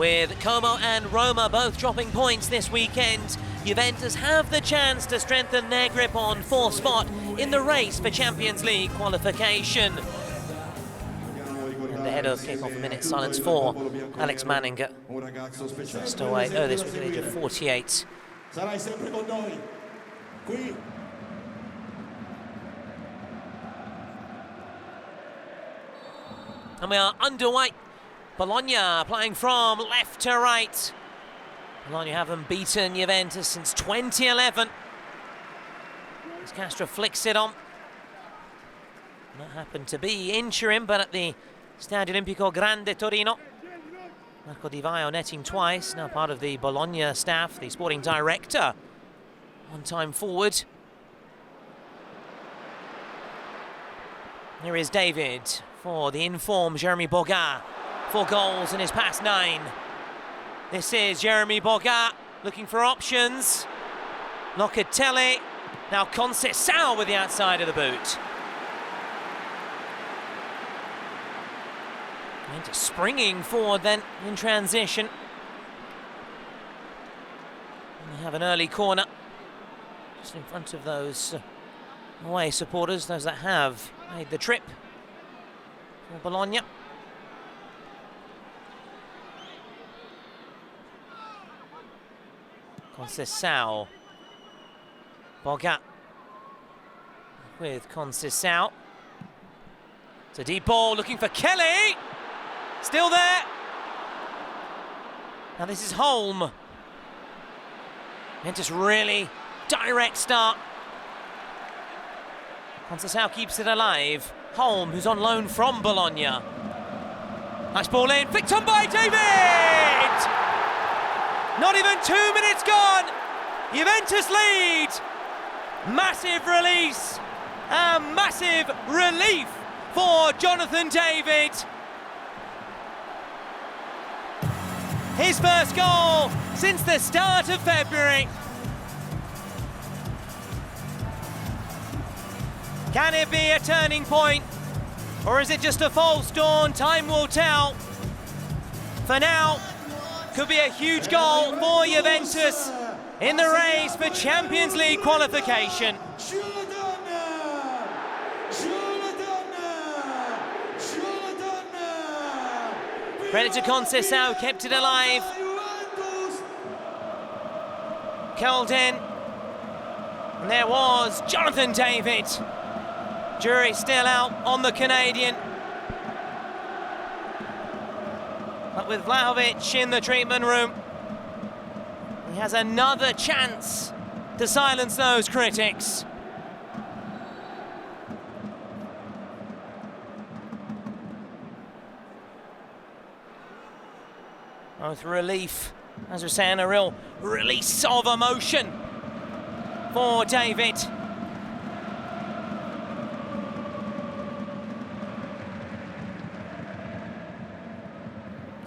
With Como and Roma both dropping points this weekend, Juventus have the chance to strengthen their grip on fourth spot in the race for Champions League qualification. And ahead of kick-off, a minute silence for Alex Manninger. Just away this with the age of 48. And we are underway. Bologna playing from left to right. Bologna haven't beaten Juventus since 2011. As Castro flicks it on. That happened to be in Turin, but at the Stadio Olimpico Grande Torino. Marco Di Vaio netting twice, now part of the Bologna staff, the sporting director. One time forward. Here is David for the informed Jeremy Boga. 4 goals in his past 9. This is Jeremy Boga looking for options. Locatelli, now Conceição with the outside of the boot. And springing forward then in transition. And they have an early corner just in front of those away supporters, those that have made the trip for Bologna. Conceição. Boga with Conceição. It's a deep ball looking for Kelly. Still there. Now this is Holm. Juventus really direct start. Conceição keeps it alive. Holm, who's on loan from Bologna. Nice ball in, flicked on by David! Not even 2 minutes gone. Juventus lead. Massive release. A massive relief for Jonathan David. His first goal since the start of February. Can it be a turning point? Or is it just a false dawn? Time will tell. For now, could be a huge goal for Juventus in the race for Champions League qualification. Credit to Conceição, kept it alive. Curled in. And there was Jonathan David. Jury still out on the Canadian. But with Vlahovic in the treatment room, he has another chance to silence those critics. Both relief, as we're saying, a real release of emotion for David.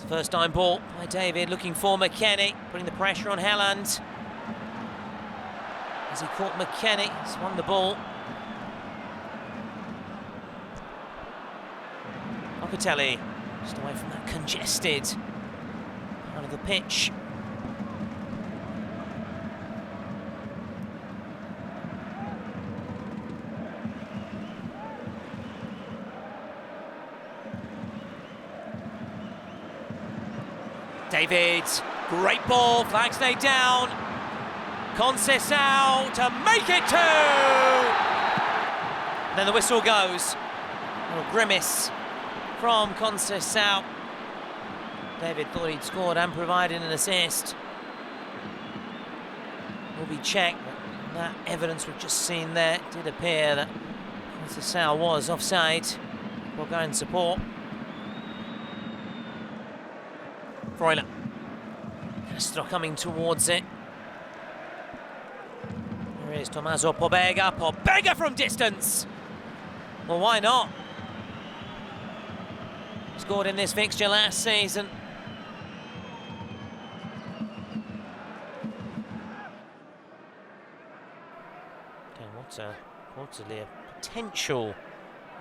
First time ball by David, looking for McKennie, putting the pressure on Helland. As he caught McKennie, he's won the ball. Locatelli, just away from that congested part of the pitch. David, great ball, flags laid down. Conceição to make it 2! And then the whistle goes. A little grimace from Conceição. David thought he'd scored and provided an assist. Will be checked, but that evidence we've just seen there did appear that Conceição was offside. We'll go in support. Freuler. Castro coming towards it. There is Tommaso Pobega. Pobega from distance. Well, why not? Scored in this fixture last season. Okay, reportedly a potential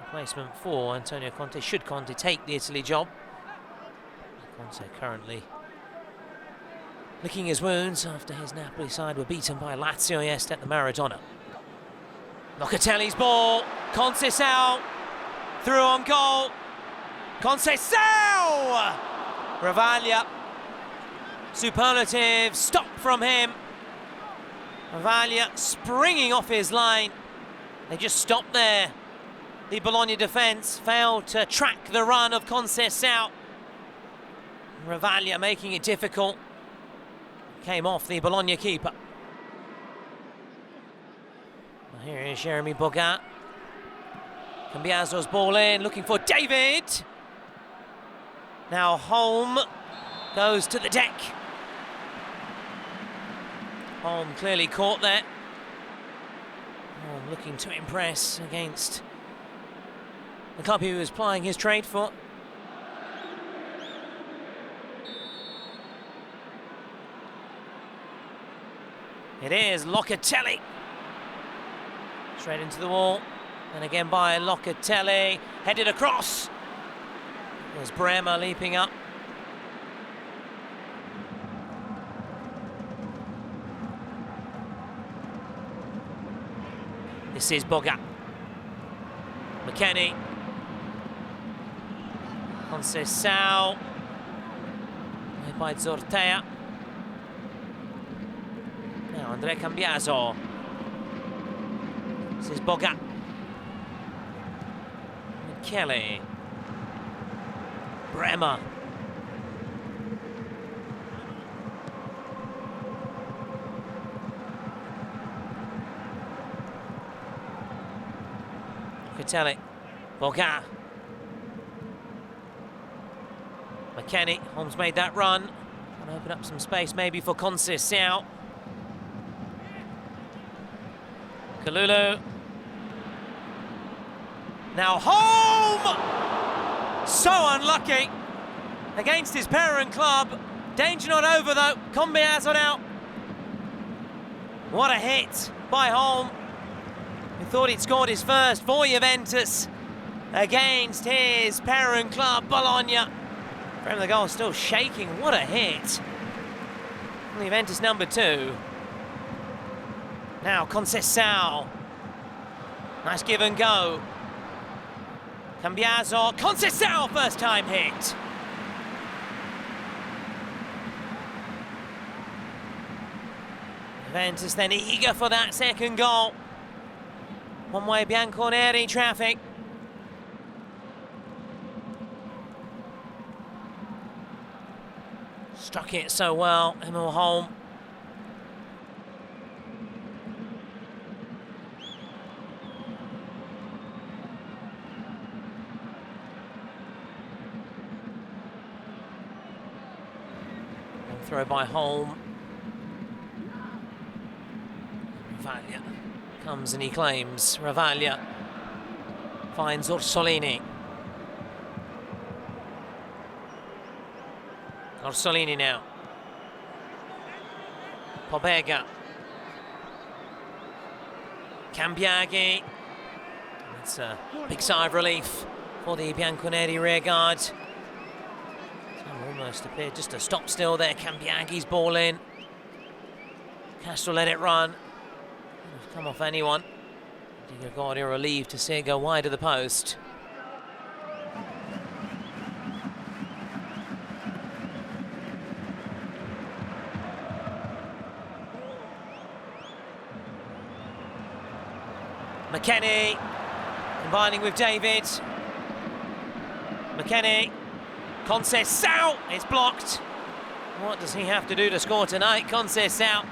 replacement for Antonio Conte, should Conte take the Italy job. Conte currently licking his wounds after his Napoli side were beaten by Lazio yesterday at the Maradona. Locatelli's ball, Conceição, through on goal, Conceição! Ravaglia, superlative stop from him. Ravaglia springing off his line. They just stopped there. The Bologna defence failed to track the run of Conceição. Ravaglia making it difficult. Came off the Bologna keeper. Well, here is Jeremy Boga. Cambiaso's ball in, looking for David. Now Holm goes to the deck. Holm clearly caught there. Holm looking to impress against the club he was plying his trade for. It is Locatelli. Straight into the wall. And again by Locatelli. Headed across. There's Bremer leaping up. This is Boga. McKennie. Conceição. By Zortea. Now Andrea Cambiaso. This is Boga. Kelly. Bremer. Locatelli. Boga. McKennie. Holmes made that run. And open up some space maybe for Conceição. Kalulu. Now Holm! So unlucky against his parent club. Danger not over though. Cambiaso out. What a hit by Holm. He thought he'd scored his first for Juventus against his parent club, Bologna. From the goal still shaking. What a hit. Juventus number 2. Now Conceição. Nice give and go. Cambiaso. Conceição, first time hit. Juventus then eager for that second goal. One-way Bianconeri traffic. Struck it so well, Emil Holm. Throw by Holm. Ravaglia comes and he claims. Ravaglia finds Orsolini. Orsolini now. Pobega. Cambiaghi. It's a big sigh of relief for the Bianconeri rearguard. Almost appeared just to stop still there. Cambiaghi's ball in. Castro let it run. Come off anyone. Di Gregorio relieved to see it go wide of the post. McKennie combining with David. McKennie. Conceição is blocked. What does he have to do to score tonight? Conceição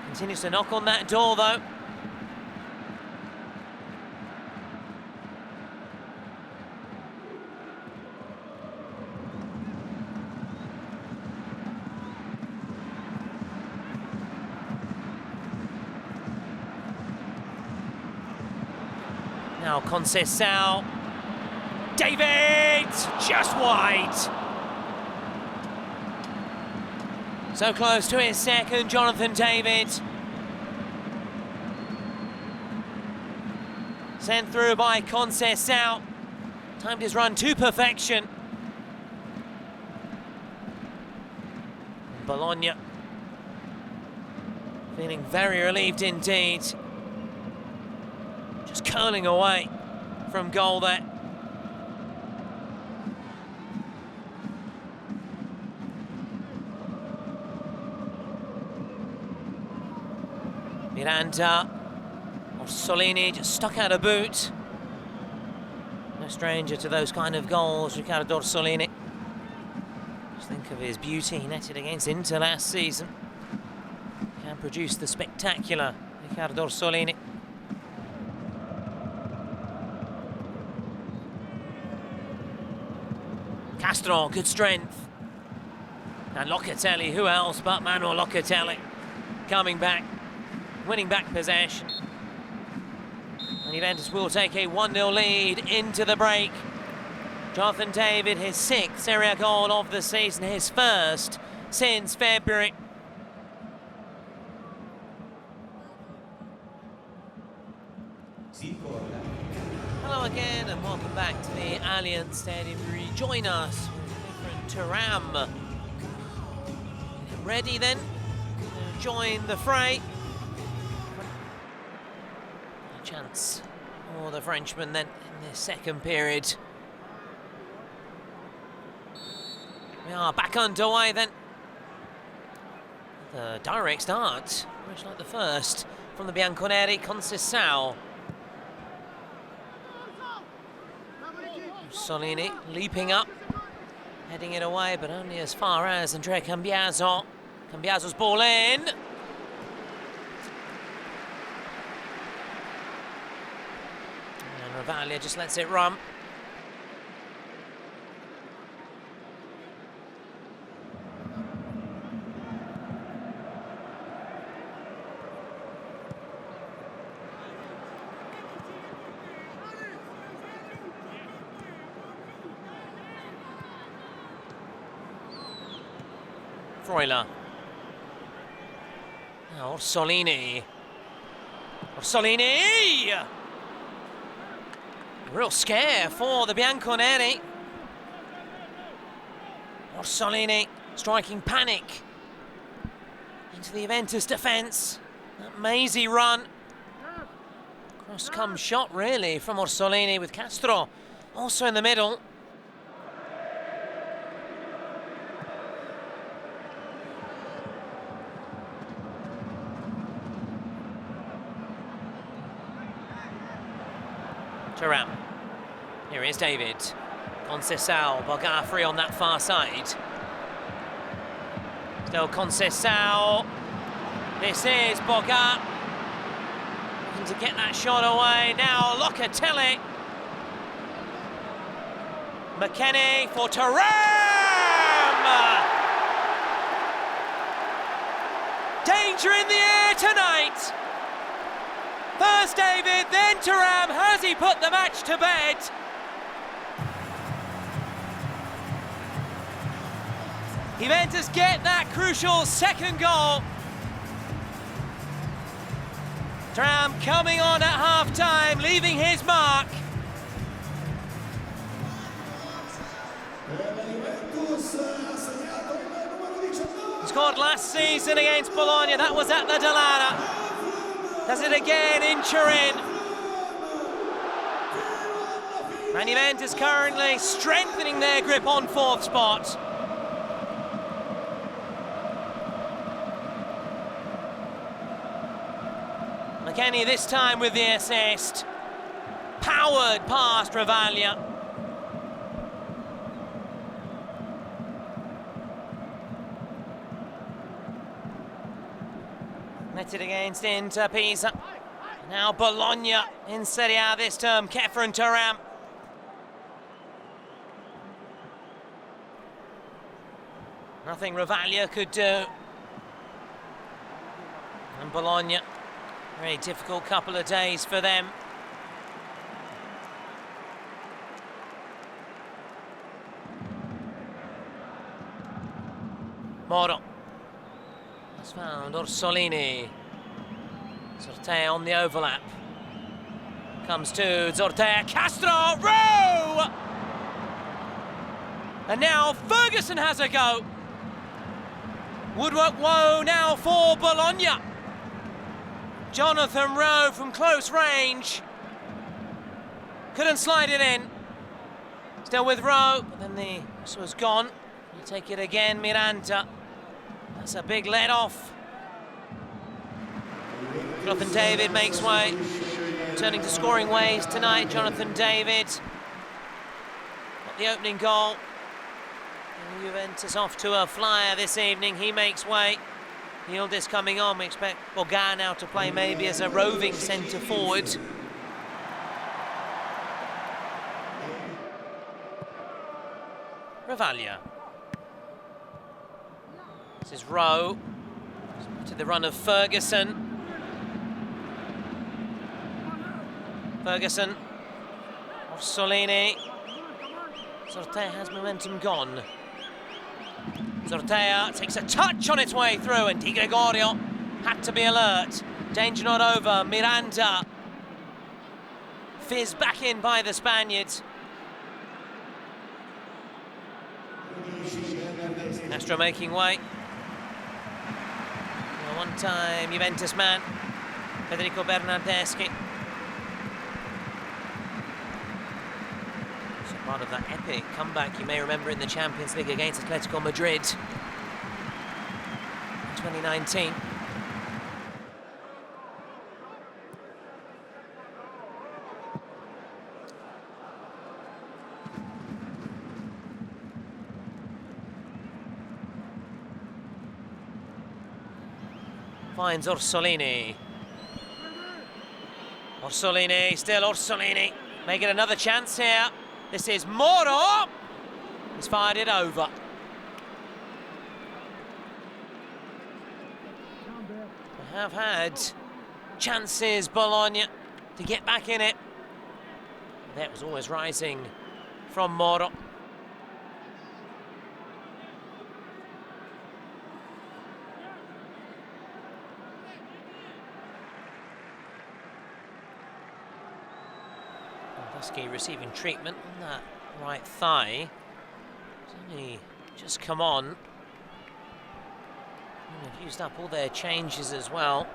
continues to knock on that door though. Now Conceição. David! Just wide. So close to his second, Jonathan David. Sent through by Conceição. Timed his run to perfection. Bologna feeling very relieved indeed. Just curling away from goal there. Miranda, Orsolini just stuck out a boot. No stranger to those kind of goals, Riccardo Orsolini. Just think of his beauty, he netted against Inter last season. Can produce the spectacular Riccardo Orsolini. Castro, good strength. And Locatelli, who else but Manuel Locatelli, coming back, winning back possession. And Juventus will take a 1-0 lead into the break. Jonathan David, his 6th Serie A goal of the season, his first since February. Hello again and welcome back to the Allianz Stadium. Rejoin us with Kephren Thuram. Ready then to join the fray. A chance for the Frenchman then in the second period. We are back underway then. The direct start, much like the first, from the Bianconeri, Conceição. Solini leaping up, heading it away, but only as far as Andrea Cambiaso. Cambiaso's ball in. And Ravalia just lets it run. Freuler. Now Orsolini. Orsolini! Real scare for the Bianconeri. Orsolini striking panic into the Juventus defence. That mazy run. Cross-come shot really from Orsolini with Castro also in the middle. Thuram. Here is David. Conceição, Bogafri on that far side. Still Conceição. This is Boga. Looking to get that shot away. Now Locatelli. McKennie for Thuram! Danger in the air tonight. First David, then Thuram. Has he put the match to bed? Juventus get that crucial second goal. Thuram coming on at half-time, leaving his mark. He scored last season against Bologna, that was at the Della. Does it again in Turin. And Juventus currently strengthening their grip on 4th spot. McKennie this time with the assist. Powered past Ravalia. Netted against Inter Pisa. Now Bologna in Serie A this term. Kephren Thuram. Nothing Ravalia could do. And Bologna, very difficult couple of days for them. Moro. Has found Orsolini. Zortea on the overlap. Comes to Zortea. Castro! Rowe! And now Ferguson has a go. Woodwork woe now for Bologna. Jonathan Rowe from close range. Couldn't slide it in. Still with Rowe, but then this was gone. You take it again, Miranda. That's a big let off. Jonathan David makes way. Turning to scoring ways tonight, Jonathan David. Got the opening goal. And Juventus off to a flyer this evening. He makes way. Yildiz coming on. We expect Boga now to play maybe as a roving centre forward. Ravaglia. This is Rowe. To the run of Ferguson. Ferguson. Orsolini. Zortea has momentum gone. Zortea takes a touch on its way through, and Di Gregorio had to be alert. Danger not over. Miranda. Fizz back in by the Spaniards. Castro making way. One-time Juventus man, Federico Bernardeschi. So part of that epic comeback you may remember in the Champions League against Atletico Madrid in 2019. Finds Orsolini. Orsolini, still Orsolini. Making another chance here. This is Moro. He's fired it over. They have had chances, Bologna, to get back in it. That was always rising from Moro. Receiving treatment on that right thigh. It's only just come on. And they've used up all their changes as well.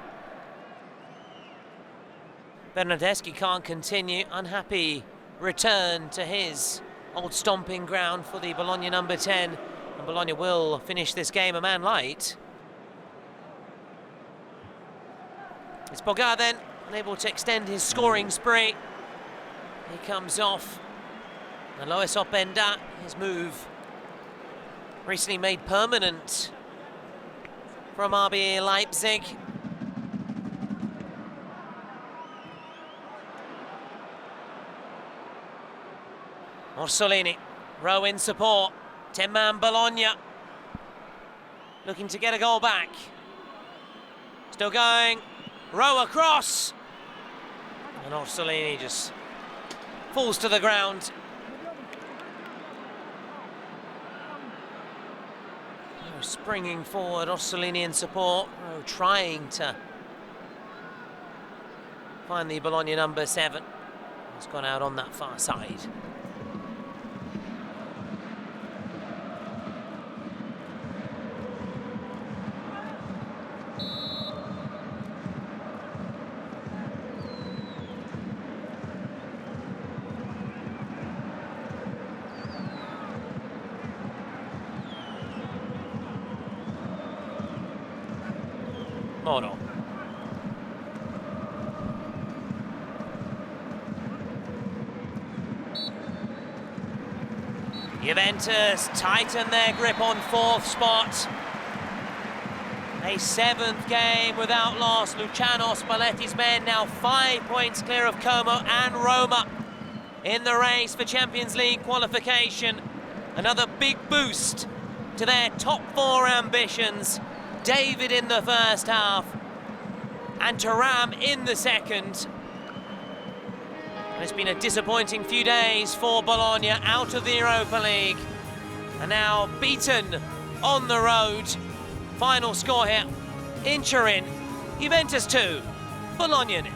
Bernardeschi can't continue. Unhappy return to his old stomping ground for the Bologna number 10. And Bologna will finish this game a man light. It's Boga then, unable to extend his scoring spree. He comes off, and Lois Openda, his move recently made permanent from RB Leipzig. Orsolini, Rowe in support, 10-man Bologna, looking to get a goal back. Still going, Rowe across, and Orsolini just falls to the ground. Oh, springing forward, Orsolini in support. Oh, trying to find the Bologna number 7. He's gone out on that far side. Moro. Juventus tighten their grip on 4th spot. A 7th game without loss. Luciano Spalletti's men now 5 points clear of Como and Roma in the race for Champions League qualification. Another big boost to their top 4 ambitions. David in the first half and Thuram in the second. And it's been a disappointing few days for Bologna out of the Europa League. And now beaten on the road. Final score here, in Turin, Juventus 2, Bologna 0.